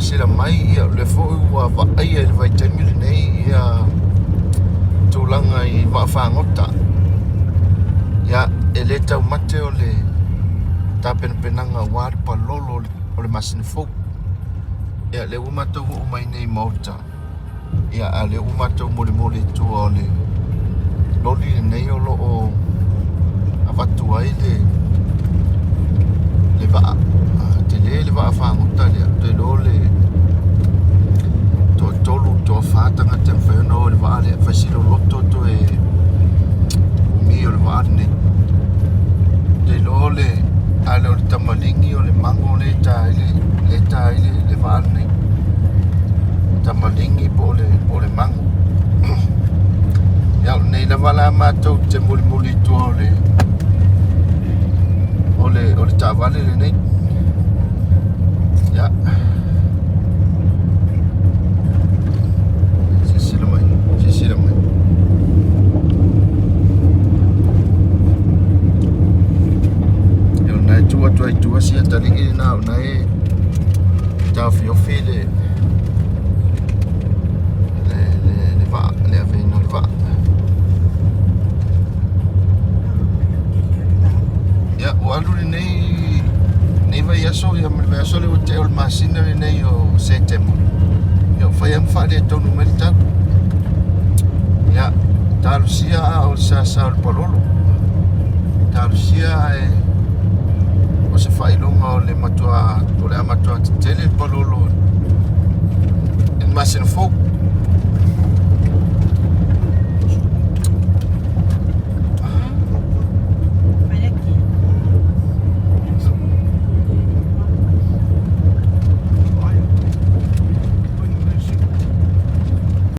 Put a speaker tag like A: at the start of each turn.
A: sila mai ia le fo ua vaia le vai taimi nei ia tūlanga I Maofangota ia e le tau mate o le tapenpenanga wāri Palolo o le masini fou ia le umata o mai nei Maota ia a le umata o mole tua o le loli nei o lo o avatu ai le vaa te le vaa whangota le lo le to tolu to whātanga te mwhaiona o le vaa le whaisiro loto to e umi o le vaa nei le lo le ale o le tamalingi o le mango le taile le vaa nei tamalingi po le mango ia nei la wala mātou te muli tua o le tāwale le nei ia sisila mai ia nai tua sia talingi na nai tau fiofi le va le aveno le va ia o alu nei vai aso ia me vai aso le hotel masina nei o Sept ia fai am fare tonu melta ia talusia o sa o Palolo talusia o se fai longa o le matua tele Palolo in masina fou